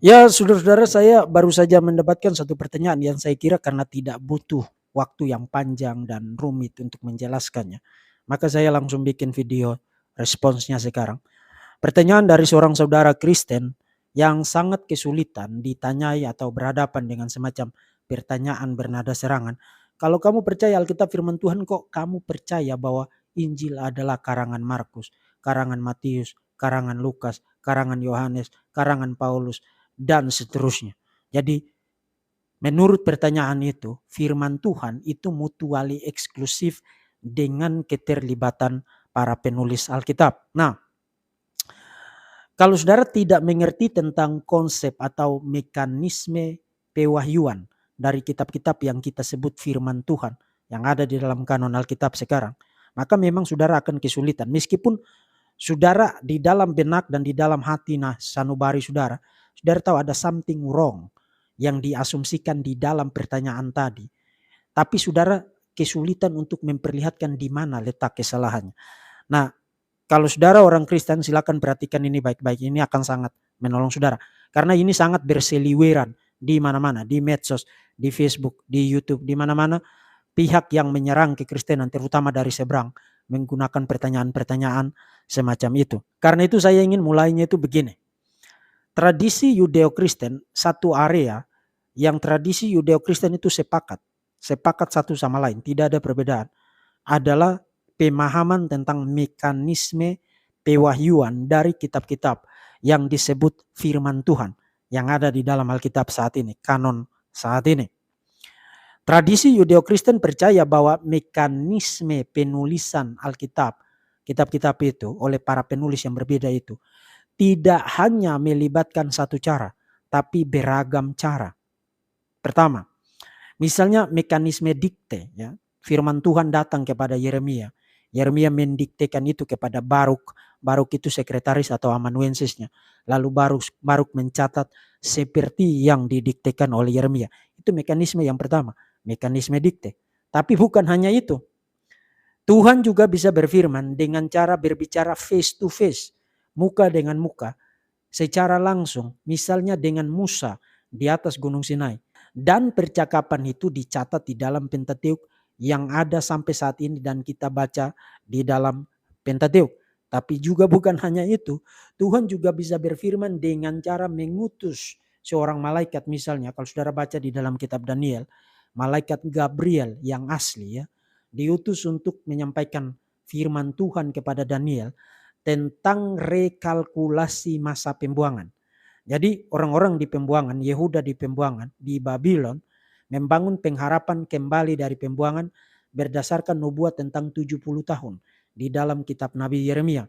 Ya, saudara-saudara, saya baru saja mendapatkan satu pertanyaan yang saya kira karena tidak butuh waktu yang panjang dan rumit untuk menjelaskannya. Maka saya langsung bikin video responsnya sekarang. Pertanyaan dari seorang saudara Kristen yang sangat kesulitan ditanyai atau berhadapan dengan semacam pertanyaan bernada serangan. Kalau kamu percaya Alkitab firman Tuhan, kok kamu percaya bahwa Injil adalah karangan Markus, karangan Matius, karangan Lukas, karangan Yohanes, karangan Paulus, dan seterusnya. Jadi menurut pertanyaan itu, firman Tuhan itu mutually eksklusif dengan keterlibatan para penulis Alkitab. Nah, kalau saudara tidak mengerti tentang konsep atau mekanisme pewahyuan dari kitab-kitab yang kita sebut firman Tuhan yang ada di dalam kanon Alkitab sekarang, maka memang saudara akan kesulitan. Meskipun saudara di dalam benak dan di dalam hati sanubari saudara, saudara tahu ada something wrong yang diasumsikan di dalam pertanyaan tadi. Tapi saudara kesulitan untuk memperlihatkan di mana letak kesalahannya. Nah, kalau saudara orang Kristen, silakan perhatikan ini baik-baik. Ini akan sangat menolong saudara. Karena ini sangat berseliweran di mana-mana, di medsos, di Facebook, di YouTube, di mana-mana pihak yang menyerang kekristenan, terutama dari seberang, menggunakan pertanyaan-pertanyaan semacam itu. Karena itu saya ingin mulainya itu begini. Tradisi Yudeo-Kristen, satu area yang tradisi Yudeo-Kristen itu sepakat satu sama lain, tidak ada perbedaan, adalah pemahaman tentang mekanisme pewahyuan dari kitab-kitab yang disebut firman Tuhan yang ada di dalam Alkitab saat ini, kanon saat ini. Tradisi Yudeo-Kristen percaya bahwa mekanisme penulisan Alkitab, kitab-kitab itu oleh para penulis yang berbeda itu tidak hanya melibatkan satu cara, tapi beragam cara. Pertama, misalnya mekanisme dikte, ya. Firman Tuhan datang kepada Yeremia. Yeremia mendiktekan itu kepada Baruk. Baruk itu sekretaris atau amanuensisnya. Lalu Baruk mencatat seperti yang didiktekan oleh Yeremia. Itu mekanisme yang pertama, mekanisme dikte. Tapi bukan hanya itu. Tuhan juga bisa berfirman dengan cara berbicara face to face, muka dengan muka, secara langsung, misalnya dengan Musa di atas Gunung Sinai. Dan percakapan itu dicatat di dalam Pentateuk yang ada sampai saat ini dan kita baca di dalam Pentateuk. Tapi juga bukan hanya itu, Tuhan juga bisa berfirman dengan cara mengutus seorang malaikat, misalnya kalau saudara baca di dalam kitab Daniel, malaikat Gabriel yang asli, ya, diutus untuk menyampaikan firman Tuhan kepada Daniel tentang rekalkulasi masa pembuangan. Jadi orang-orang di pembuangan, Yehuda di pembuangan, di Babylon, membangun pengharapan kembali dari pembuangan berdasarkan nubuat tentang 70 tahun di dalam kitab Nabi Yeremia.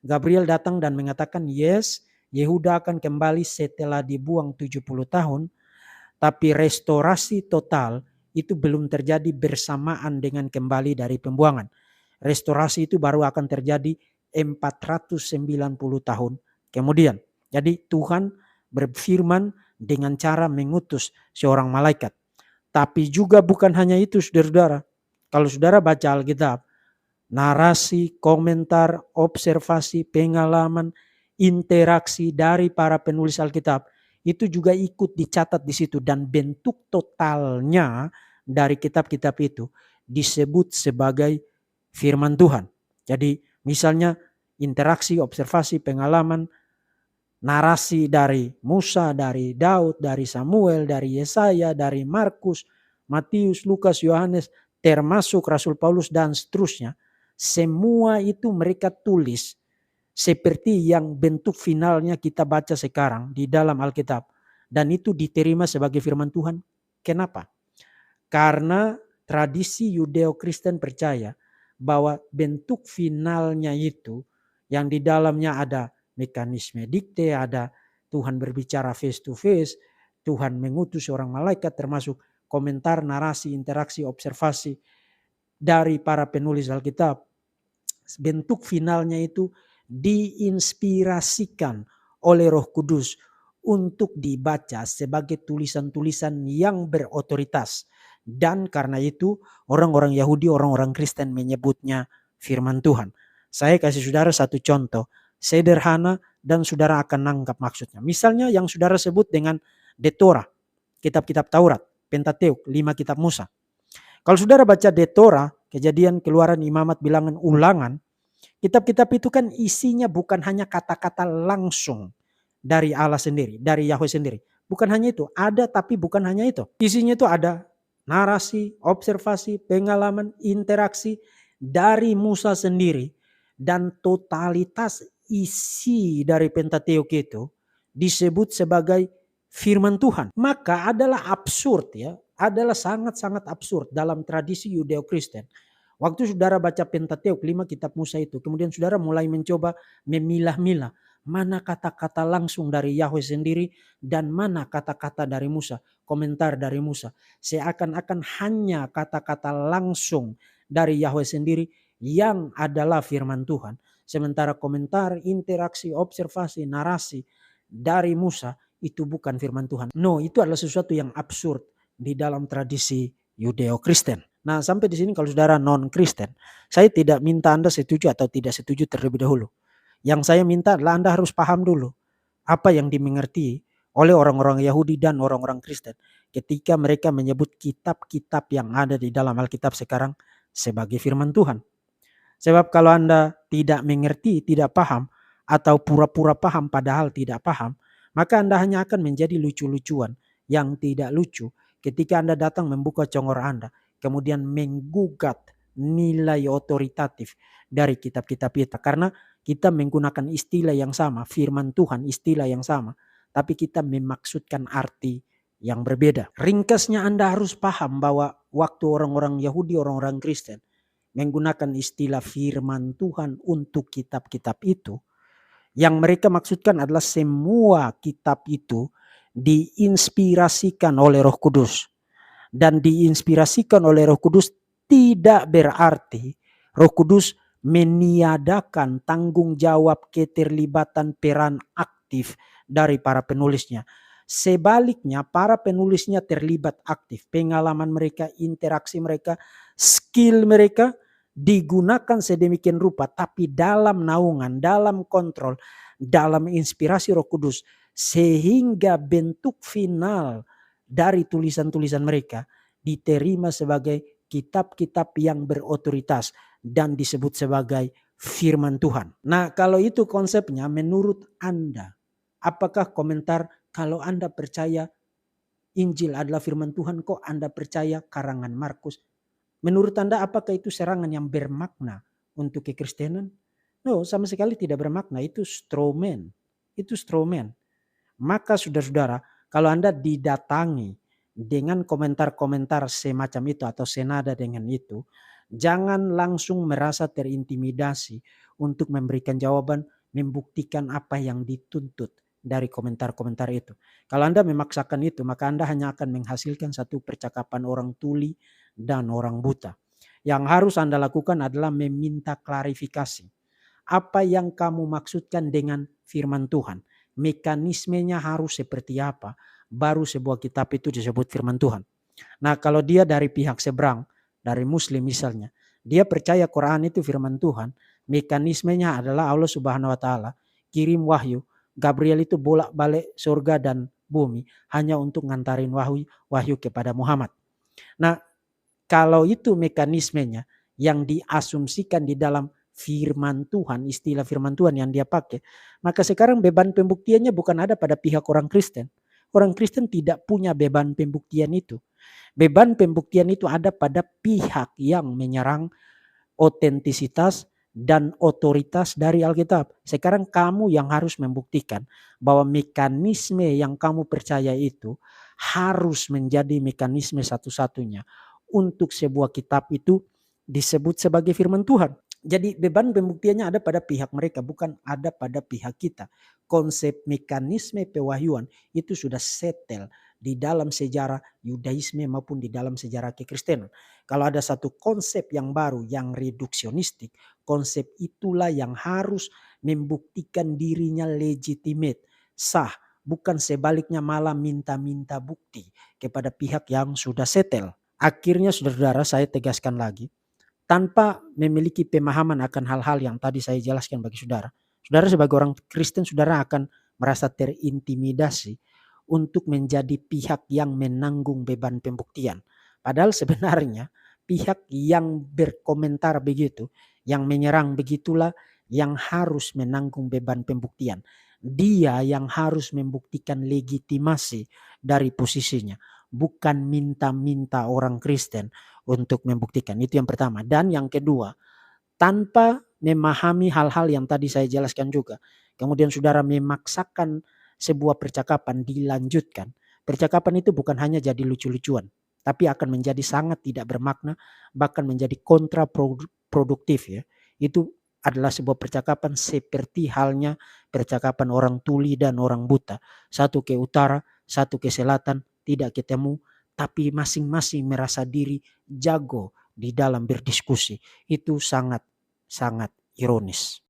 Gabriel datang dan mengatakan, yes, Yehuda akan kembali setelah dibuang 70 tahun, tapi restorasi total itu belum terjadi bersamaan dengan kembali dari pembuangan. Restorasi itu baru akan terjadi 490 tahun kemudian. Jadi Tuhan berfirman dengan cara mengutus seorang malaikat. Tapi juga bukan hanya itu, saudara-saudara. Kalau saudara baca Alkitab, narasi, komentar, observasi, pengalaman, interaksi dari para penulis Alkitab itu juga ikut dicatat di situ, dan bentuk totalnya dari kitab-kitab itu disebut sebagai firman Tuhan. Jadi misalnya interaksi, observasi, pengalaman, narasi dari Musa, dari Daud, dari Samuel, dari Yesaya, dari Markus, Matius, Lukas, Yohanes, termasuk Rasul Paulus dan seterusnya. Semua itu mereka tulis seperti yang bentuk finalnya kita baca sekarang di dalam Alkitab. Dan itu diterima sebagai firman Tuhan. Kenapa? Karena tradisi Yudeo-Kristen percaya bahwa bentuk finalnya itu yang di dalamnya ada mekanisme dikte, ada Tuhan berbicara face to face, Tuhan mengutus seorang malaikat, termasuk komentar, narasi, interaksi, observasi dari para penulis Alkitab. Bentuk finalnya itu diinspirasikan oleh Roh Kudus untuk dibaca sebagai tulisan-tulisan yang berotoritas. Dan karena itu orang-orang Yahudi, orang-orang Kristen menyebutnya firman Tuhan. Saya kasih saudara satu contoh sederhana dan saudara akan nangkap maksudnya. Misalnya yang saudara sebut dengan The Torah, kitab-kitab Taurat, Pentateuk, 5 kitab Musa. Kalau saudara baca The Torah, Kejadian, Keluaran, Imamat, Bilangan, Ulangan, kitab-kitab itu kan isinya bukan hanya kata-kata langsung dari Allah sendiri, dari Yahweh sendiri. Bukan hanya itu, ada tapi bukan hanya itu. Isinya itu ada narasi, observasi, pengalaman, interaksi dari Musa sendiri, dan totalitas isi dari Pentateuk itu disebut sebagai firman Tuhan. Maka adalah absurd ya, adalah sangat-sangat absurd dalam tradisi Yudeo-Kristen. Waktu saudara baca Pentateuk, 5 kitab Musa itu, kemudian saudara mulai mencoba memilah-milah mana kata-kata langsung dari Yahweh sendiri dan mana kata-kata dari Musa, komentar dari Musa. Seakan-akan hanya kata-kata langsung dari Yahweh sendiri yang adalah firman Tuhan. Sementara komentar, interaksi, observasi, narasi dari Musa itu bukan firman Tuhan. No, itu adalah sesuatu yang absurd di dalam tradisi Yudeo-Kristen. Nah, sampai di sini kalau saudara non-Kristen, saya tidak minta Anda setuju atau tidak setuju terlebih dahulu. Yang saya minta adalah Anda harus paham dulu apa yang dimengerti oleh orang-orang Yahudi dan orang-orang Kristen ketika mereka menyebut kitab-kitab yang ada di dalam Alkitab sekarang sebagai firman Tuhan. Sebab kalau Anda tidak mengerti, tidak paham, atau pura-pura paham padahal tidak paham, maka Anda hanya akan menjadi lucu-lucuan yang tidak lucu ketika Anda datang membuka congor Anda, kemudian menggugat nilai otoritatif dari kitab-kitab itu. Karena kita menggunakan istilah yang sama, firman Tuhan, istilah yang sama, tapi kita memaksudkan arti yang berbeda. Ringkasnya Anda harus paham bahwa waktu orang-orang Yahudi, orang-orang Kristen menggunakan istilah firman Tuhan untuk kitab-kitab itu, yang mereka maksudkan adalah semua kitab itu diinspirasikan oleh Roh Kudus. Dan diinspirasikan oleh Roh Kudus tidak berarti Roh Kudus meniadakan tanggung jawab, keterlibatan, peran aktif dari para penulisnya. Sebaliknya, para penulisnya terlibat aktif. Pengalaman mereka, interaksi mereka, skill mereka digunakan sedemikian rupa, tapi dalam naungan, dalam kontrol, dalam inspirasi Roh Kudus, sehingga bentuk final dari tulisan-tulisan mereka diterima sebagai kitab-kitab yang berotoritas dan disebut sebagai firman Tuhan. Nah, kalau itu konsepnya, menurut Anda, apakah komentar kalau Anda percaya Injil adalah firman Tuhan, kok Anda percaya karangan Markus? Menurut Anda apakah itu serangan yang bermakna untuk kekristenan? No, sama sekali tidak bermakna. Itu straw man. Itu straw man. Maka saudara-saudara, kalau Anda didatangi dengan komentar-komentar semacam itu atau senada dengan itu, jangan langsung merasa terintimidasi untuk memberikan jawaban, membuktikan apa yang dituntut dari komentar-komentar itu. Kalau Anda memaksakan itu, maka Anda hanya akan menghasilkan satu percakapan orang tuli dan orang buta. Yang harus Anda lakukan adalah meminta klarifikasi. Apa yang kamu maksudkan dengan firman Tuhan? Mekanismenya harus seperti apa? Baru sebuah kitab itu disebut firman Tuhan. Nah, kalau dia dari pihak seberang, dari Muslim misalnya, dia percaya Quran itu firman Tuhan, mekanismenya adalah Allah Subhanahu wa taala kirim wahyu, Gabriel itu bolak-balik surga dan bumi hanya untuk ngantarin wahyu kepada Muhammad. Nah, kalau itu mekanismenya yang diasumsikan di dalam firman Tuhan, istilah firman Tuhan yang dia pakai, maka sekarang beban pembuktiannya bukan ada pada pihak orang Kristen. Orang Kristen tidak punya beban pembuktian itu. Beban pembuktian itu ada pada pihak yang menyerang otentisitas dan otoritas dari Alkitab. Sekarang kamu yang harus membuktikan bahwa mekanisme yang kamu percaya itu harus menjadi mekanisme satu-satunya untuk sebuah kitab itu disebut sebagai firman Tuhan. Jadi beban pembuktiannya ada pada pihak mereka, bukan ada pada pihak kita. Konsep mekanisme pewahyuan itu sudah settle di dalam sejarah Yudaisme maupun di dalam sejarah kekristenan. Kalau ada satu konsep yang baru, yang reduksionistik, konsep itulah yang harus membuktikan dirinya legitimate, sah. Bukan sebaliknya malah minta-minta bukti kepada pihak yang sudah settle. Akhirnya saudara-saudara, saya tegaskan lagi. Tanpa memiliki pemahaman akan hal-hal yang tadi saya jelaskan bagi saudara, Saudara sebagai orang Kristen, saudara akan merasa terintimidasi untuk menjadi pihak yang menanggung beban pembuktian. Padahal sebenarnya pihak yang berkomentar begitu, yang menyerang begitulah yang harus menanggung beban pembuktian. Dia yang harus membuktikan legitimasi dari posisinya, bukan minta-minta orang Kristen untuk membuktikan. Itu yang pertama. Dan yang kedua, tanpa memahami hal-hal yang tadi saya jelaskan juga, kemudian saudara memaksakan sebuah percakapan dilanjutkan. Percakapan itu bukan hanya jadi lucu-lucuan, tapi akan menjadi sangat tidak bermakna, bahkan menjadi kontraproduktif ya. Itu adalah sebuah percakapan seperti halnya percakapan orang tuli dan orang buta. Satu ke utara, satu ke selatan, tidak ketemu, tapi masing-masing merasa diri jago di dalam berdiskusi. Itu sangat sangat ironis.